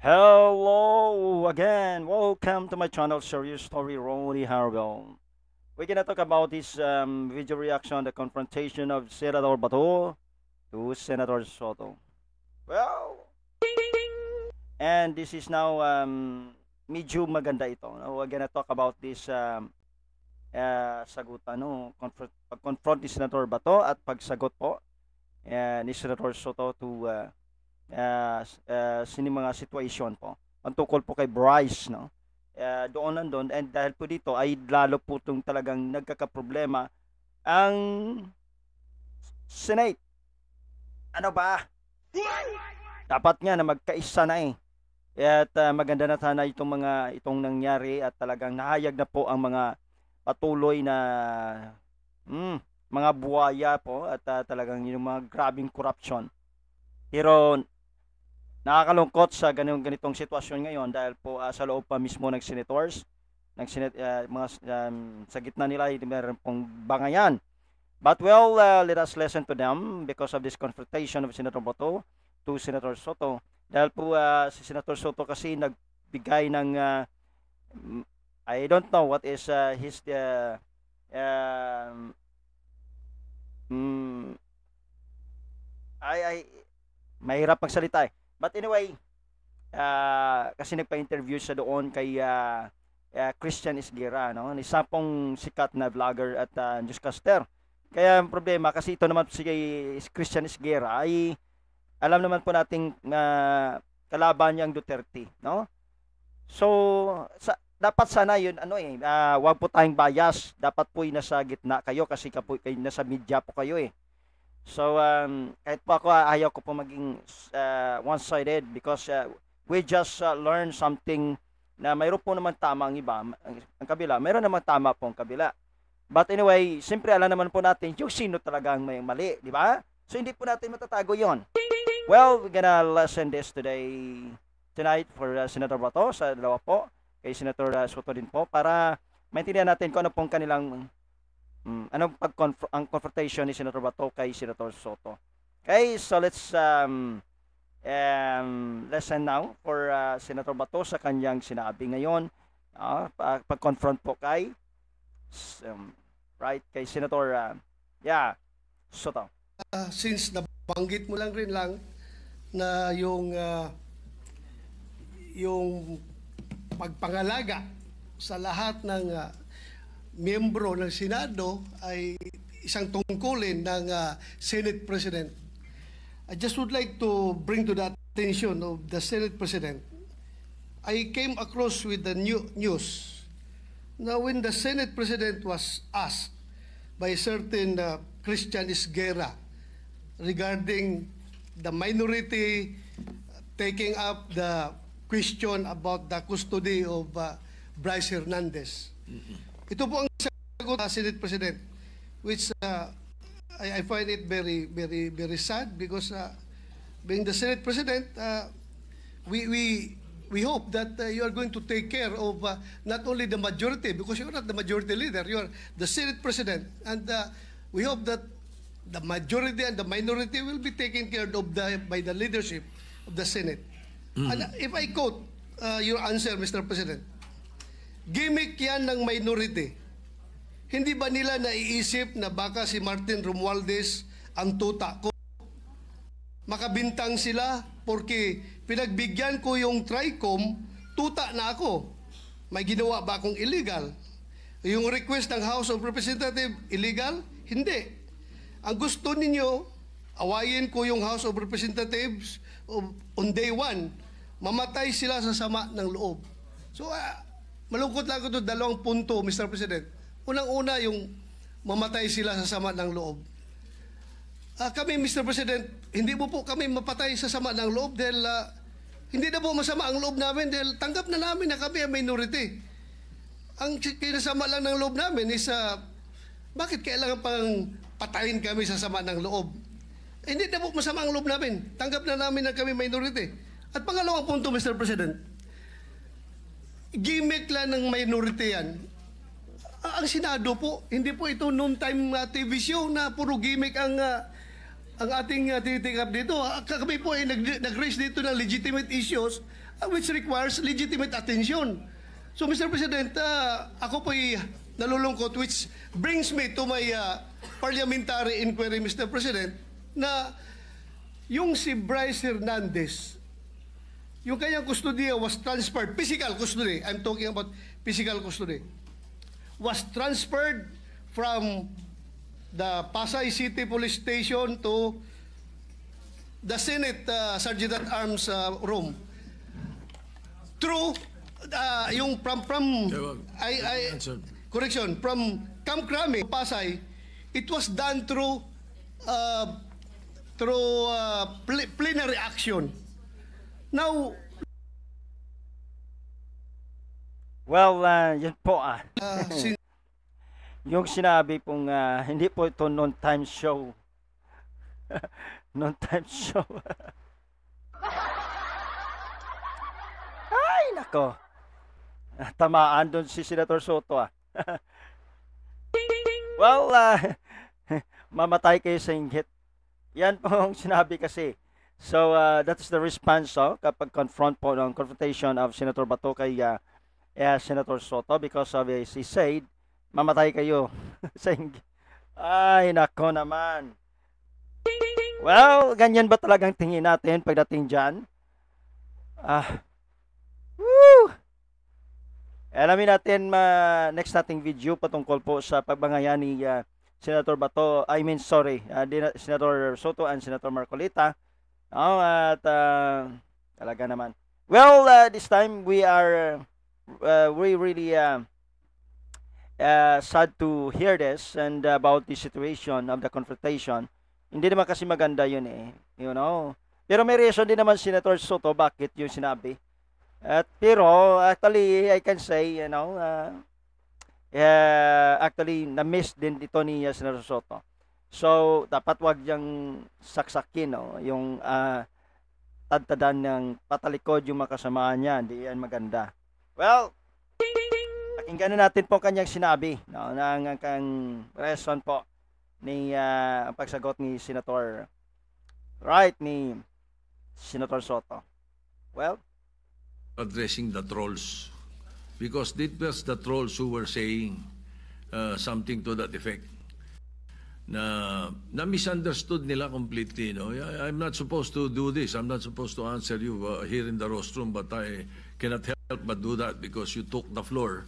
Hello again. Welcome to my channel, Serious Story Ronnie Harville. We're gonna talk about this video reaction, the confrontation of Senator Bato to Senator Soto. Well, and this is now medyo maganda ito. No? We're gonna talk about this sagutan, no? Pag-confront ni Senator Bato at pagsagot po ni Senator Soto to sini mga situation po ang tungkol po kay Bryce, no, doon nandun, and dahil po dito ay lalo po itong talagang nagkakaproblema ang Senate. Ano ba, dapat nga na magkaisa na at maganda na sana itong nangyari at talagang nahayag na po ang mga patuloy na mga buwaya po at talagang yung mga grabing corruption. Pero nakakalungkot sa ganitong sitwasyon ngayon dahil po sa loob pa mismo ng senators, sa gitna nila ay meron pong bangayan. But well, let us listen to them because of this confrontation of Senator Bato to Senator Soto. Dahil po si Senator Soto kasi nagbigay ng I don't know what is his mahirap magsalita But anyway, kasi nagpa-interview siya doon kay Christian Esguerra, no? Isa pong sikat na vlogger at newscaster. Kaya ang problema kasi ito naman si Christian Esguerra ay alam naman po nating kalaban niyang Duterte, no? So dapat sana yun wag po tayong bias. Dapat po nasa gitna kayo kasi kayo nasa media po kayo So kahit po ako ayaw ko po maging one-sided because we just learn something na mayroon po naman tama ang iba, ang kabila, mayroon naman tama po ang kabila. But anyway, siyempre alam naman po natin yung sino talaga ang may mali, di ba? So hindi po natin matatago yon. Well, we're gonna listen this tonight for Senator Bato sa dalawa po, kay Senator Soto din po para maintindihan natin kung ano pong kanilang anong ang confrontation ni Senator Bato kay Senator Soto. Okay, so let's listen now for Senator Bato sa kanyang sinabi ngayon pag-confront po kay kay Senator Soto. Since nabanggit mo lang rin na yung pagpangalaga sa lahat ng miyembro ng Senado ay isang tungkulin ng Senate President. I just would like to bring to the attention of the Senate President. I came across with the news. Now, when the Senate President was asked by a certain Christian Esguerra regarding the minority taking up the question about the custody of Bryce Hernandez. Ito po ang sagot ng Senate President, which I find it very, very, very sad because being the Senate President, we hope that you are going to take care of not only the majority, because you are not the majority leader, you are the Senate President, and we hope that the majority and the minority will be taken care of by the leadership of the Senate. And if I quote your answer, Mr. President, gimmick yan ng minority. Hindi ba nila naiisip na baka si Martin Romualdez ang tuta ko? Makabintang sila porque pinagbigyan ko yung TRICOM, tuta na ako. May ginawa ba akong illegal? Yung request ng House of Representatives, illegal? Hindi. Ang gusto ninyo, awayin ko yung House of Representatives on day one. Mamatay sila sa sama ng loob. So, malungkot lang ito, dalawang punto, Mr. President. Unang-una, yung mamatay sila sa sama ng loob. Kami, Mr. President, hindi mo po kami mapatay sa sama ng loob dahil hindi na po masama ang loob namin dahil tanggap na namin na kami ang minority. Ang kinasama lang ng loob namin is bakit kailangan pang patayin kami sa sama ng loob? Hindi na po masama ang loob namin. Tanggap na namin na kami minority. At pangalawang punto, Mr. President, gimmick lang ng minority yan. Ang Senado po, hindi po ito noon time TV show na puro gimmick ang ang ating tinitik up dito. Kami po ay nag-raise dito ng legitimate issues which requires legitimate attention. So Mr. President, ako po ay nalulungkot, which brings me to my parliamentary inquiry, Mr. President, na yung si Bryce Hernandez, yung kanyang custody was transferred, physical custody, I'm talking about physical custody, was transferred from the Pasay City Police Station to the Senate Sergeant at Arms room. Through yung from correction, from Camp Crame, Pasay, it was done through plenary action. Now, well, yun po yung sinabi pong hindi po ito non-time show. Non-time show. Ay, nako. Tamaan doon si Senator Soto Well, mamatay kayo sa inggit. Yan po ang sinabi kasi. So, that is the response kapag confrontation of Senator Bato kay Senator Soto because of he said, mamatay kayo sa inggit. Ay, nako naman. Well, ganyan ba talagang tingin natin pagdating dyan? Woo! Alamin natin next nating video patungkol po sa pagbangayan ni Senator Bato, Senator Soto and Senator Marcolita. At talaga naman. Well, this time we are we really sad to hear this and about the situation of the confrontation. Hindi naman kasi maganda yun you know. Pero may reason din naman Senator Soto bakit yung sinabi. Pero actually I can say, you know, actually na-miss din dito ni Senator Soto. So dapat wag yang saksakin yung tadtadan ng patalikod yung makasamaan niya, hindi yan maganda. Well, pakinggan na natin po kanyang sinabi ng reason po ni pagsagot ni Senator ni Senator Soto. Well, addressing the trolls because it was the trolls who were saying something to that effect na misunderstood nila completely. I'm not supposed to do this. I'm not supposed to answer you here in the rostrum, but I cannot help but do that because you took the floor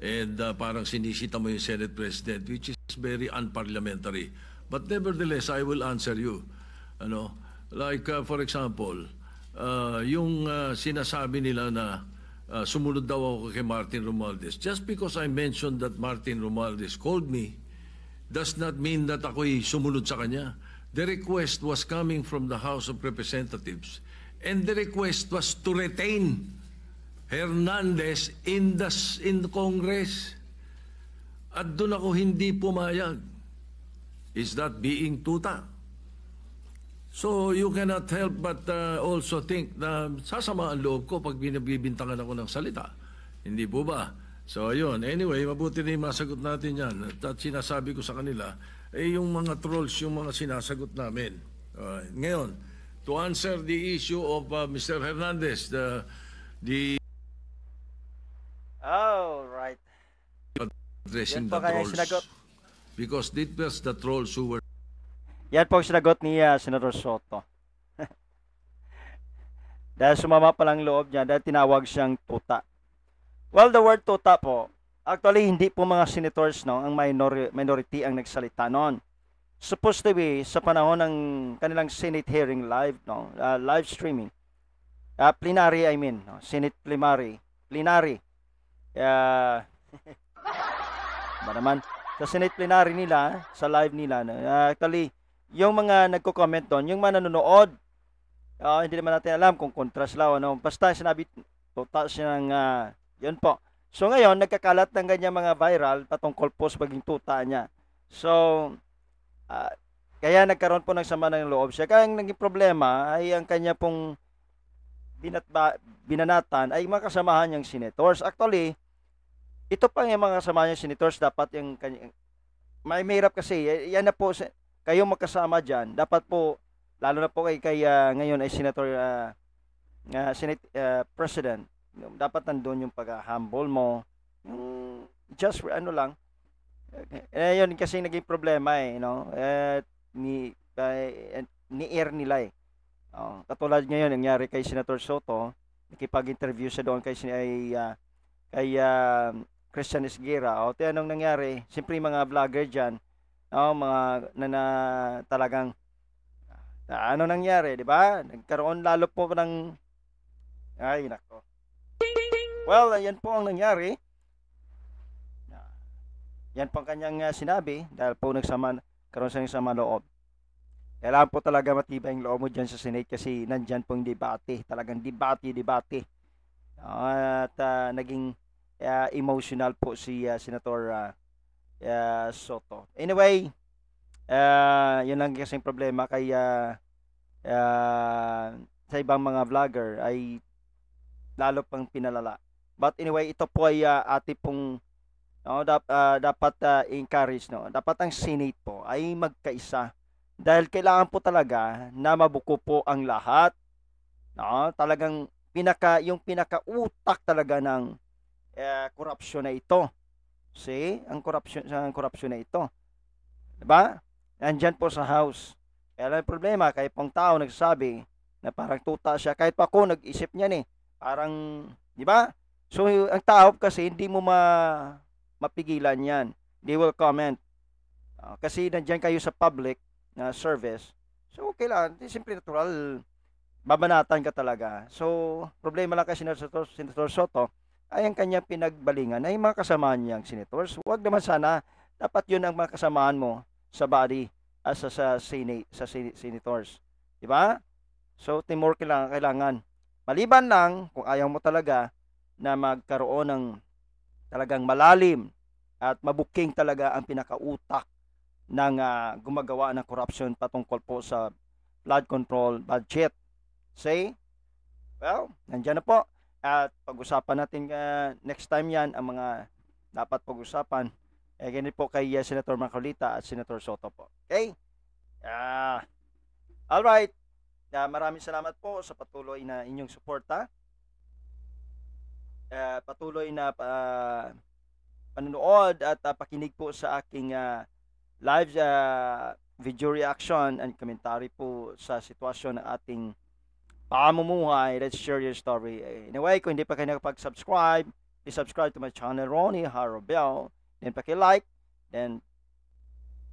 and parang sinisita mo yung Senate President, which is very unparliamentary. But nevertheless, I will answer you. Like for example, yung sinasabi nila na sumunod daw ako kay Martin Romualdez. Just because I mentioned that Martin Romualdez called me does not mean that ako'y sumunod sa kanya. The request was coming from the House of Representatives and the request was to retain Hernandez in the Congress. At doon ako hindi pumayag. Is that being tuta? So you cannot help but also think na sasama ang loob ko pag binibintangan ako ng salita. Hindi po ba? So ayun, anyway, mabuti na yung masagot natin yan. At sinasabi ko sa kanila, yung mga trolls, yung mga sinasagot namin. Ngayon, to answer the issue of Mr. Hernandez, oh, right. Addressing the trolls. Because it was the trolls who were... Yan po ang sinagot ni Senator Soto. Dahil sumama pa lang loob niya, dahil tinawag siyang tuta. Well, the word tuta po, actually hindi po mga senators ang minority ang nagsalita noon. Supposed to be sa panahon ng kanilang Senate hearing live, live streaming. Plenary, I mean, Senate plenary. Ba naman, sa Senate plenary nila, sa live nila, actually, yung mga nagko-comment doon, yung mga nanonood, hindi naman natin alam kung contrast lang, basta sinabi, tuta siya ng, yun po. So ngayon, nagkakalat ng ganyan mga viral patungkol po sa pagiging tuta niya. So, kaya nagkaroon po ng sama ng loob siya. Kaya ang naging problema ay ang kanya pong binanatan ay mga kasamahan niyang senators. Actually, ito pa yung mga kasamahan niyang senators, dapat yung may mahirap kasi, yan na po, kayong magkasama dyan, dapat po, lalo na po ngayon ay Senator, Senate President, dapat nandun yung pag-humble mo, yung just ano lang, yun kasi naging problema ni-air nila eh. Katulad ngayon, nangyari kay Senator Soto, nakipag-interview siya doon kay Christian Esguerra. Anong nangyari? Siyempre mga vlogger dyan, mga talagang ano nangyari, di ba? Nagkaroon lalo po ng ay nako. Well, yan po ang nangyari. Yan po ang kanyang sinabi dahil po karoon siya ng sama loob. Kailangan po talaga matibay yung loob mo dyan sa Senate kasi nandyan pong debate. Talagang debate. At naging emotional po si Senator Soto. Anyway, yun lang kasing problema kay sa ibang mga vlogger ay lalo pang pinalala. But anyway, ito po ay ati pong dapat encourage, dapat ang Senate po ay magkaisa dahil kailangan po talaga na mabuko po ang lahat, talagang yung pinakautak talaga ng korupsyon na ito. See, ang korupsyon na ito, diba? Nandyan po sa House. Kaya ang problema, kahit pong tao nagsasabi na parang tuta siya, kahit pa ako nag-isip niyan parang, diba? So ang tao kasi hindi mo mapigilan yan. They will comment. Kasi nandyan kayo sa public na service. So, okay lang. Simple natural. Babanatan ka talaga. So, problema lang kay Senator Soto ay ang kanyang pinagbalingan ay mga kasamaan niyang senators. Huwag naman sana. Dapat yun ang mga kasamaan mo sa body sa Senate, sa senators. Diba? So, teamwork kailangan. Maliban lang kung ayaw mo talaga na magkaroon ng talagang malalim at mabuking talaga ang pinakautak ng gumagawa ng corruption patungkol po sa flood control budget. Say, well, nandiyan na po. At pag-usapan natin next time yan ang mga dapat pag-usapan. Ganito po kay Senator Macolita at Senator Soto po. Okay? Alright. Maraming salamat po sa patuloy na inyong suporta. Patuloy na panonood at pakinig po sa aking live video reaction and commentary po sa sitwasyon ng ating pamumuhay. Let's share your story. Anyway, kung hindi pa kayo nakapag-subscribe, please subscribe to my channel, Ronnie Harobel. Then paki-like. Then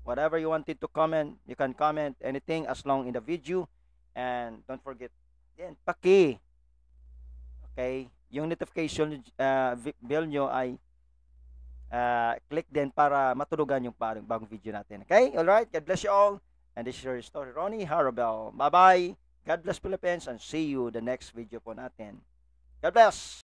whatever you wanted to comment, you can comment anything as long in the video. And don't forget, then okay, yung notification bell nyo ay click din para matulugan yung bagong video natin. Okay? Alright? God bless you all. And this is your story, Ronnie Harobel. Bye-bye. God bless Philippines and see you the next video po natin. God bless.